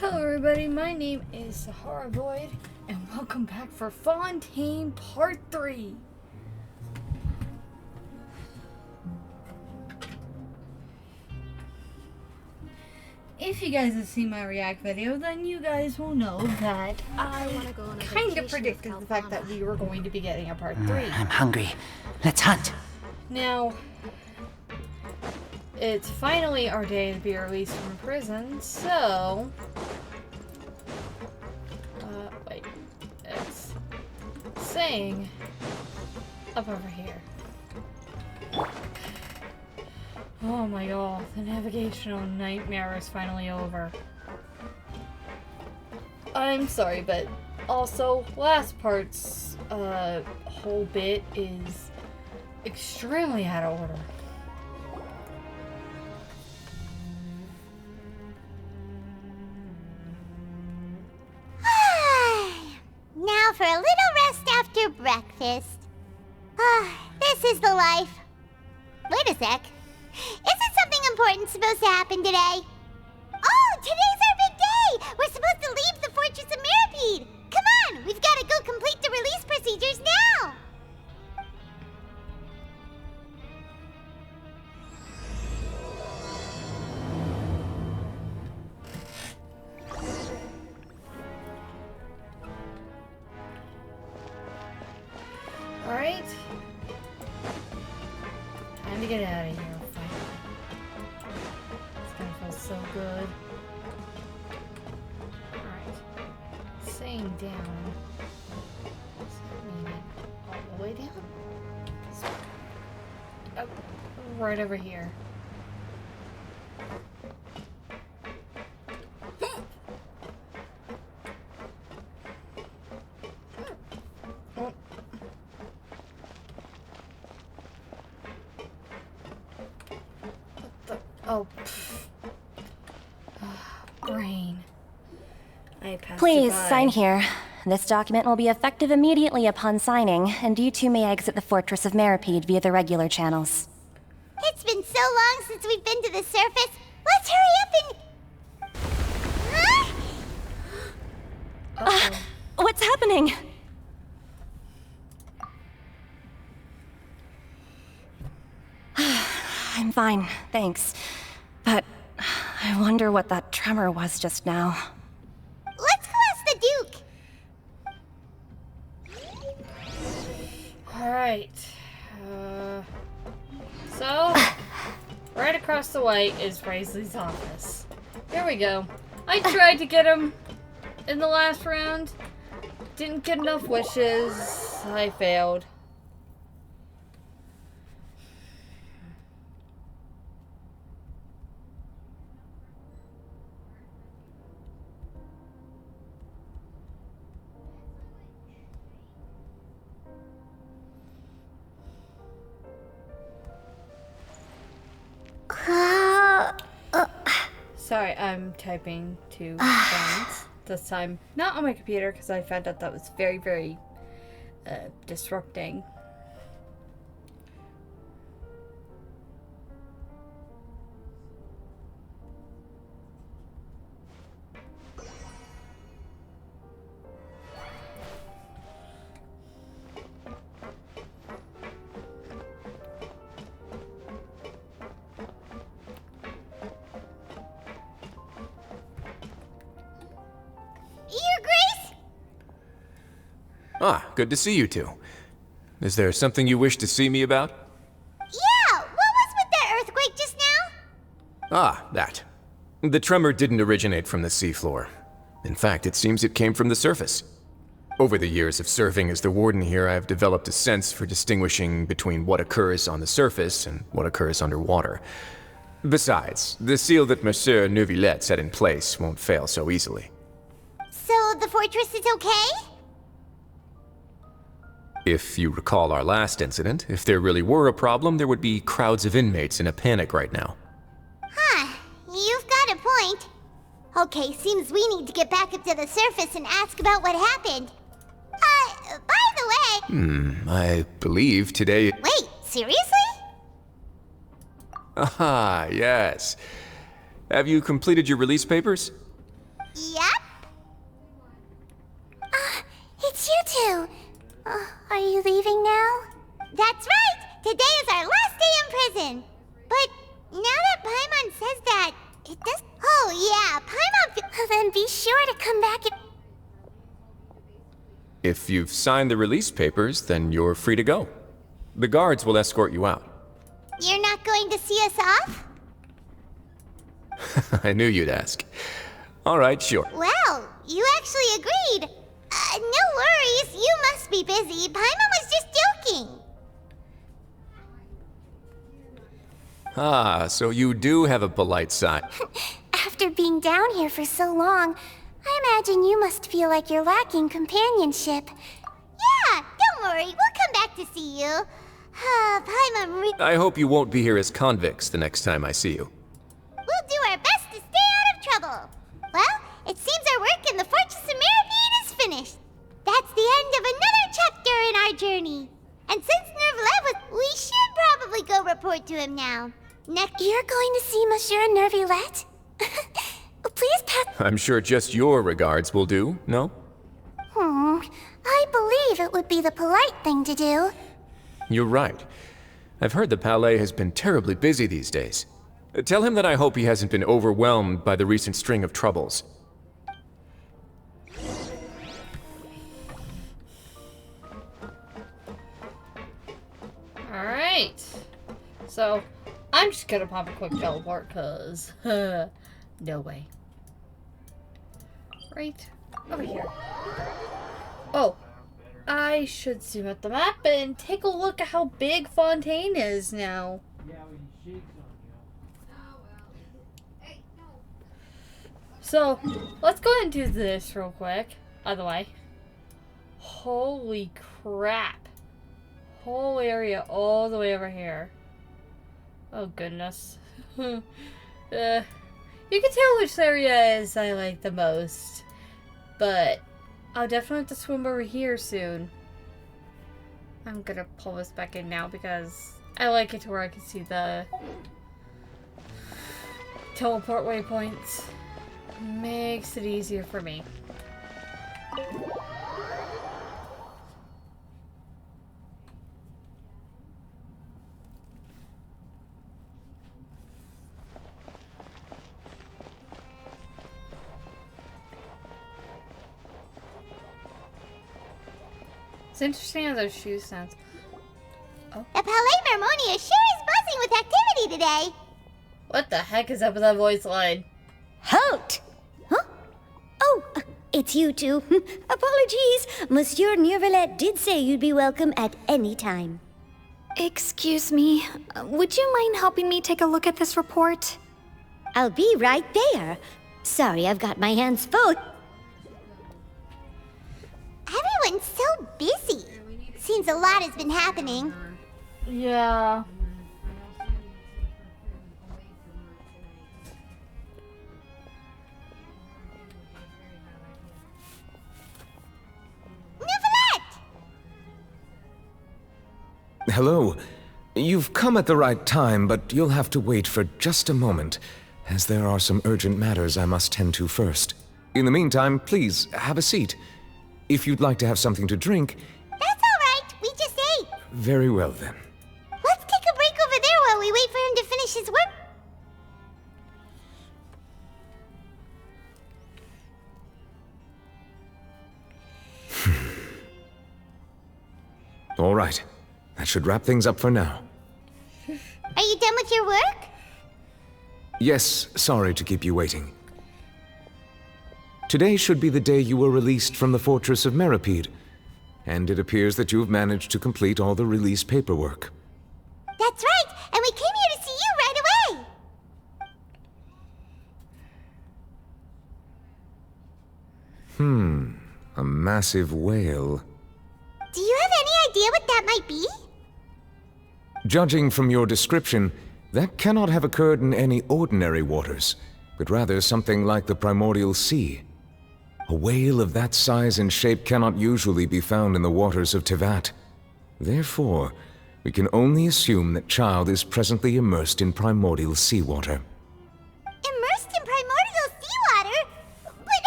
Hello everybody, my name is Sahara Void, and welcome back for Fontaine Part 3. If you guys have seen my React video, then you guys will know that I kind of predicted the fact that we were going to be getting a Part 3. I'm hungry. Let's hunt. Now, it's finally our day to be released from prison, so... wait. It's saying up over here. Oh my god, the navigational nightmare is finally over. I'm sorry, but also, last part's whole bit is extremely out of order. Now for a little rest after breakfast. This is the life. Wait a sec. Isn't something important supposed to happen today? Oh, today's our big day! We're supposed to leave the Fortress of Mirapede! Come on, we've got to go complete the release procedures now! Alright. Time to get out of here, finally. It's gonna feel so good. Alright. Staying down. Does that mean all the way down? Oh, right over here. Oh, brain. I passed Please, it by. sign here. This document will be effective immediately upon signing, and you two may exit the Fortress of Mirapede via the regular channels. It's been so long since we've been to the surface. Let's hurry up and... Huh? Uh-oh. What's happening? I'm fine, thanks. But I wonder what that tremor was just now. Let's go ask the Duke. Alright. So, right across the way is Raisley's office. Here we go. I tried to get him in the last round. Didn't get enough wishes. I failed. Sorry, I'm typing to friends. This time, not on my computer, because I found out that was very, very disrupting. Your Grace? Ah, good to see you two. Is there something you wish to see me about? Yeah, what was with that earthquake just now? Ah, that. The tremor didn't originate from the seafloor. In fact, it seems it came from the surface. Over the years of serving as the warden here, I have developed a sense for distinguishing between what occurs on the surface and what occurs underwater. Besides, the seal that Monsieur Neuvillette set in place won't fail so easily. So the fortress is okay? If you recall our last incident, if there really were a problem, there would be crowds of inmates in a panic right now. Huh, you've got a point. Okay, seems we need to get back up to the surface and ask about what happened. By the way... I believe today... Wait, seriously? Ah, yes. Have you completed your release papers? Yep. It's you two. Are you leaving now? That's right! Today is our last day in prison. But now that Paimon says that, it does... Oh, yeah, Paimon... Then be sure to come back and... If you've signed the release papers, then you're free to go. The guards will escort you out. You're not going to see us off? I knew you'd ask. All right, sure. Well, you actually agreed. No worries, you must be busy. Paimon was just joking. Ah, so you do have a polite side. After being down here for so long, I imagine you must feel like you're lacking companionship. Yeah, don't worry, we'll come back to see you. Paimon I hope you won't be here as convicts the next time I see you. We'll do our best to stay out of trouble. Well, it seems our work in the Fortress of Meripede is finished. That's the end of another chapter in our journey. And since Nervlet was... We should probably go report to him now. Next... You're going to see Monsieur Nervlet? Please pass... I'm sure just your regards will do, no? I believe it would be the polite thing to do. You're right. I've heard the Palais has been terribly busy these days. Tell him that I hope he hasn't been overwhelmed by the recent string of troubles. Alright. So, I'm just gonna pop a quick teleport, cause... no way. Right over here. Oh, I should zoom at the map and take a look at how big Fontaine is now. So, let's go ahead and do this real quick. Other way. Holy crap. Whole area all the way over here. Oh goodness. You can tell which areas I like the most. But I'll definitely have to swim over here soon. I'm gonna pull this back in now because I like it to where I can see the teleport waypoints. Makes it easier for me. It's interesting how those shoes sound. The Palais Mermonia sure is buzzing with activity today. What the heck is up with that voice line? Halt! Huh? Oh, it's you two. Apologies. Monsieur Nervlet did say you'd be welcome at any time. Excuse me, would you mind helping me take a look at this report? I'll be right there. Sorry, I've got my hands full. Everyone's so busy. Seems a lot has been happening. Yeah. Nervlet! Hello. You've come at the right time, but you'll have to wait for just a moment, as there are some urgent matters I must tend to first. In the meantime, please, have a seat. If you'd like to have something to drink... That's all right. We just ate. Very well, then. Let's take a break over there while we wait for him to finish his work. All right. That should wrap things up for now. Are you done with your work? Yes, sorry to keep you waiting. Today should be the day you were released from the Fortress of Meripede, and it appears that you've managed to complete all the release paperwork. That's right, and we came here to see you right away. A massive whale. Do you have any idea what that might be? Judging from your description, that cannot have occurred in any ordinary waters, but rather something like the primordial sea. A whale of that size and shape cannot usually be found in the waters of Tevat. Therefore, we can only assume that Child is presently immersed in primordial seawater. Immersed in primordial seawater? But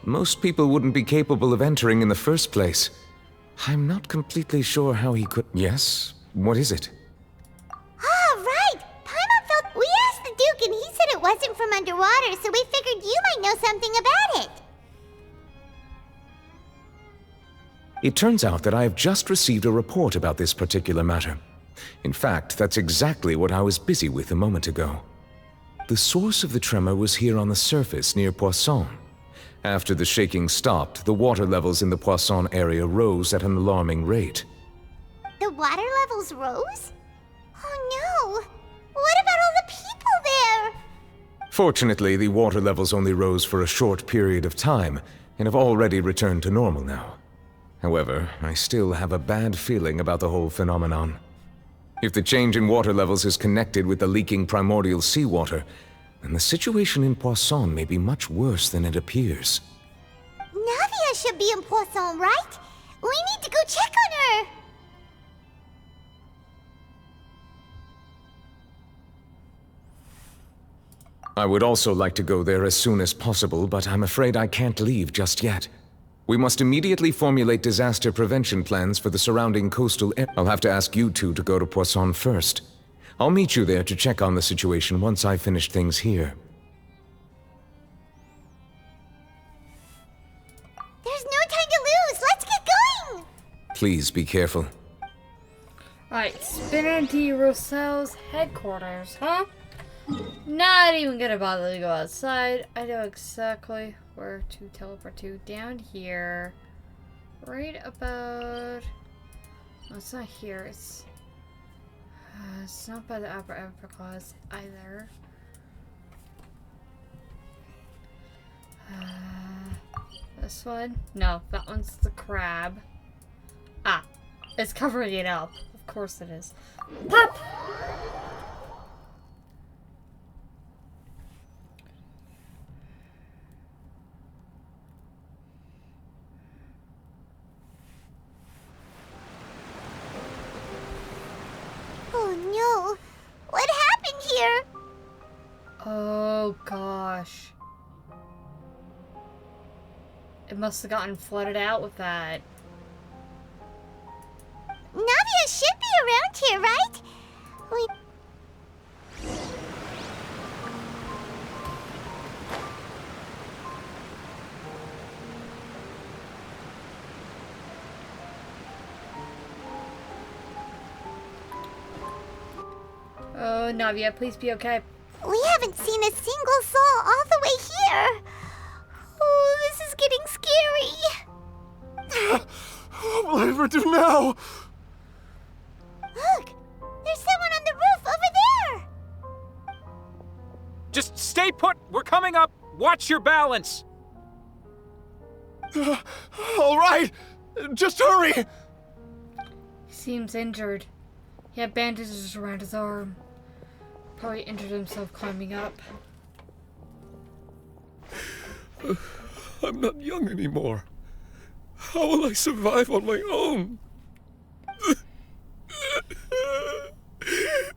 most people wouldn't be capable of entering in the first place. I'm not completely sure how he could... Yes? What is it? Ah, right! Paimon felt... We asked the Duke and he said it wasn't from underwater, so we figured you might know something about it. It turns out that I have just received a report about this particular matter. In fact, that's exactly what I was busy with a moment ago. The source of the tremor was here on the surface near Poisson. After the shaking stopped, the water levels in the Poisson area rose at an alarming rate. The water levels rose? Oh no! What about all the people there? Fortunately, the water levels only rose for a short period of time, and have already returned to normal now. However, I still have a bad feeling about the whole phenomenon. If the change in water levels is connected with the leaking primordial seawater, then the situation in Poisson may be much worse than it appears. Navia should be in Poisson, right? We need to go check on her! I would also like to go there as soon as possible, but I'm afraid I can't leave just yet. We must immediately formulate disaster prevention plans for the surrounding coastal area. I'll have to ask you two to go to Poisson first. I'll meet you there to check on the situation once I finish things here. There's no time to lose! Let's get going! Please be careful. Alright, Spinner de Roussel's headquarters, huh? Not even gonna bother to go outside. I know exactly where to teleport to. Down here. Right about... No, it's not here. It's not by the upper upper class either. This one? No, that one's the crab. Ah, it's covering it up. Of course it is. Pop! Oh no! What happened here? Oh gosh. It must have gotten flooded out with that. Navia should be around here, right? We... Oh, Navia, please be okay. We haven't seen a single soul all the way here. Oh, this is getting scary. What will I ever do now? Look, there's someone on the roof over there. Just stay put! We're coming up! Watch your balance! All right, just hurry. He seems injured. He had bandages around his arm. Probably injured himself climbing up. I'm not young anymore. How will I survive on my own?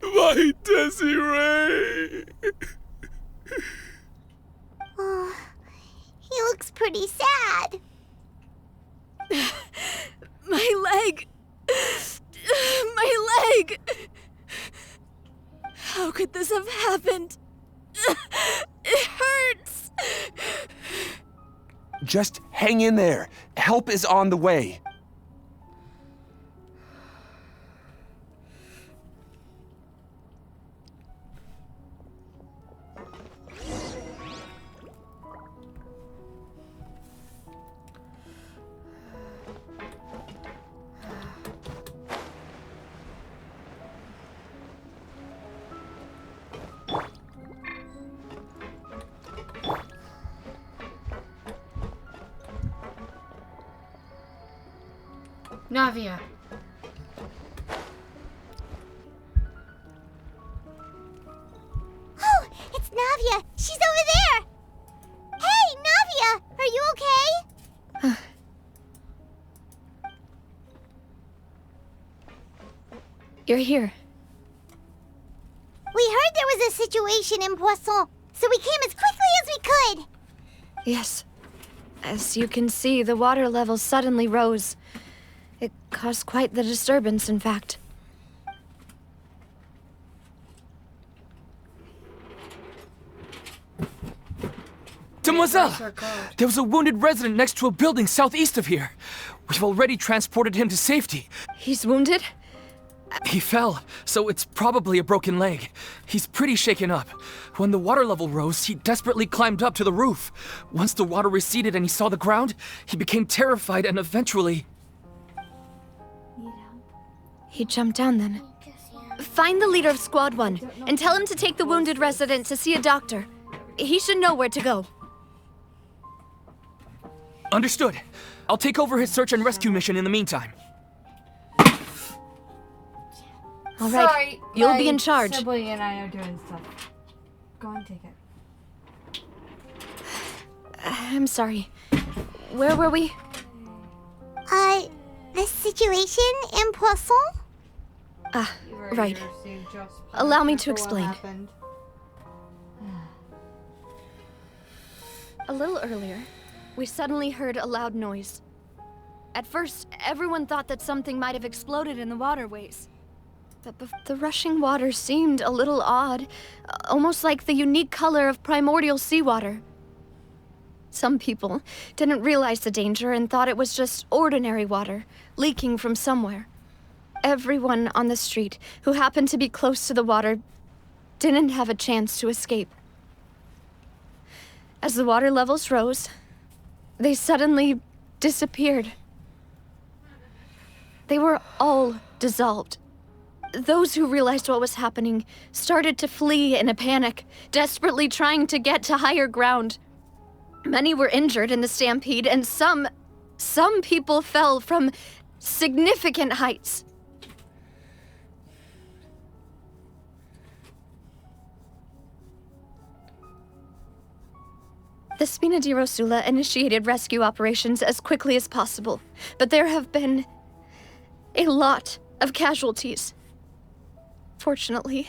My Desiree! Oh, he looks pretty sad. My leg! My leg! How could this have happened? It hurts! Just hang in there. Help is on the way. Navia. Oh, it's Navia. She's over there. Hey, Navia, are you okay? You're here. We heard there was a situation in Poisson, so we came as quickly as we could. Yes. As you can see, the water level suddenly rose. It caused quite the disturbance, in fact. Demoiselle! There was a wounded resident next to a building southeast of here. We've already transported him to safety. He's wounded? He fell, so it's probably a broken leg. He's pretty shaken up. When the water level rose, he desperately climbed up to the roof. Once the water receded and he saw the ground, he became terrified and eventually... He jumped down then. Find the leader of Squad 1 and tell him to take the wounded resident to see a doctor. He should know where to go. Understood. I'll take over his search and rescue mission in the meantime. All right, Sorry, you'll be my in charge. Sibling and I are doing stuff. Go and take it. I'm sorry. Where were we? The situation in Poisson? Right. Allow me to explain. A little earlier, we suddenly heard a loud noise. At first, everyone thought that something might have exploded in the waterways. But the rushing water seemed a little odd, almost like the unique color of primordial seawater. Some people didn't realize the danger and thought it was just ordinary water, leaking from somewhere. Everyone on the street who happened to be close to the water didn't have a chance to escape. As the water levels rose, they suddenly disappeared. They were all dissolved. Those who realized what was happening started to flee in a panic, desperately trying to get to higher ground. Many were injured in the stampede, and some people fell from significant heights. The Spina di Rosula initiated rescue operations as quickly as possible, but there have been a lot of casualties. Fortunately,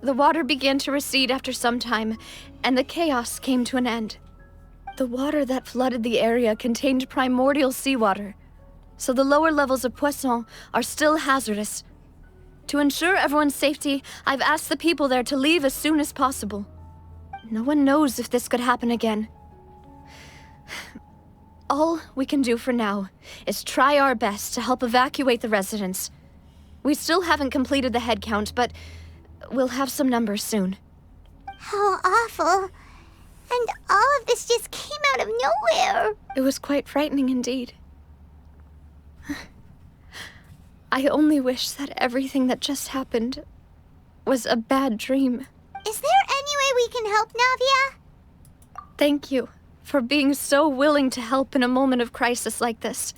the water began to recede after some time, and the chaos came to an end. The water that flooded the area contained primordial seawater, so the lower levels of Poisson are still hazardous. To ensure everyone's safety, I've asked the people there to leave as soon as possible. No one knows if this could happen again. All we can do for now is try our best to help evacuate the residents. We still haven't completed the head count, but we'll have some numbers soon. How awful. And all of this just came out of nowhere. It was quite frightening indeed. I only wish that everything that just happened was a bad dream. Is there any way we can help, Navia? Thank you for being so willing to help in a moment of crisis like this.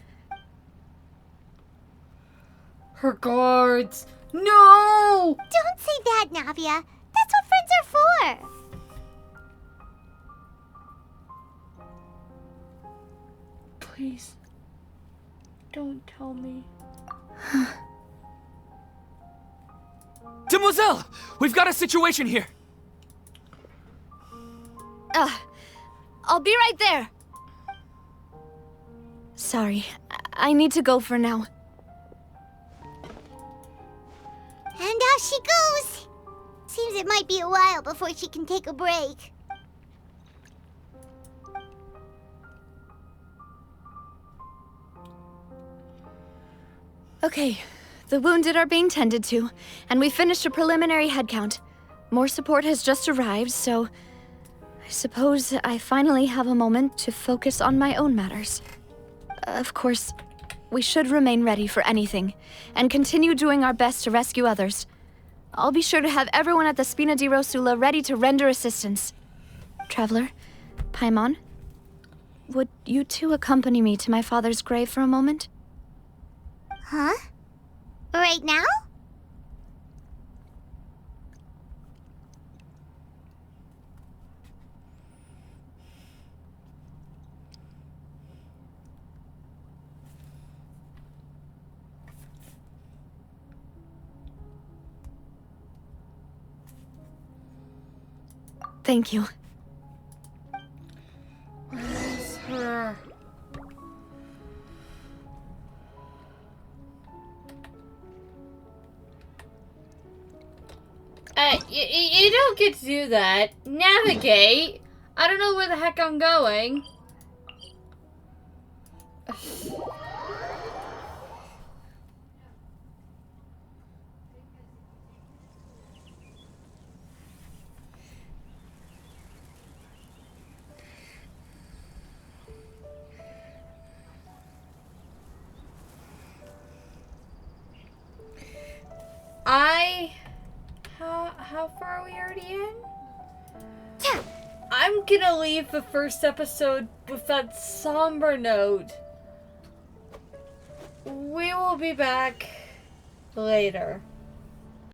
Her guards. No! Don't say that, Navia. That's what friends are for. Please. Don't tell me. Demoiselle! We've got a situation here! I'll be right there. Sorry, I need to go for now. And off she goes. Seems it might be a while before she can take a break. Okay, the wounded are being tended to, and we finished a preliminary head count. More support has just arrived, so I suppose I finally have a moment to focus on my own matters. Of course, we should remain ready for anything, and continue doing our best to rescue others. I'll be sure to have everyone at the Spina di Rosula ready to render assistance. Traveler, Paimon, would you two accompany me to my father's grave for a moment? Huh? Right now? Thank you. Where's her? You don't get to do that. Navigate. I don't know where the heck I'm going. How far are we already in? I'm gonna leave the first episode with that somber note. We will be back later.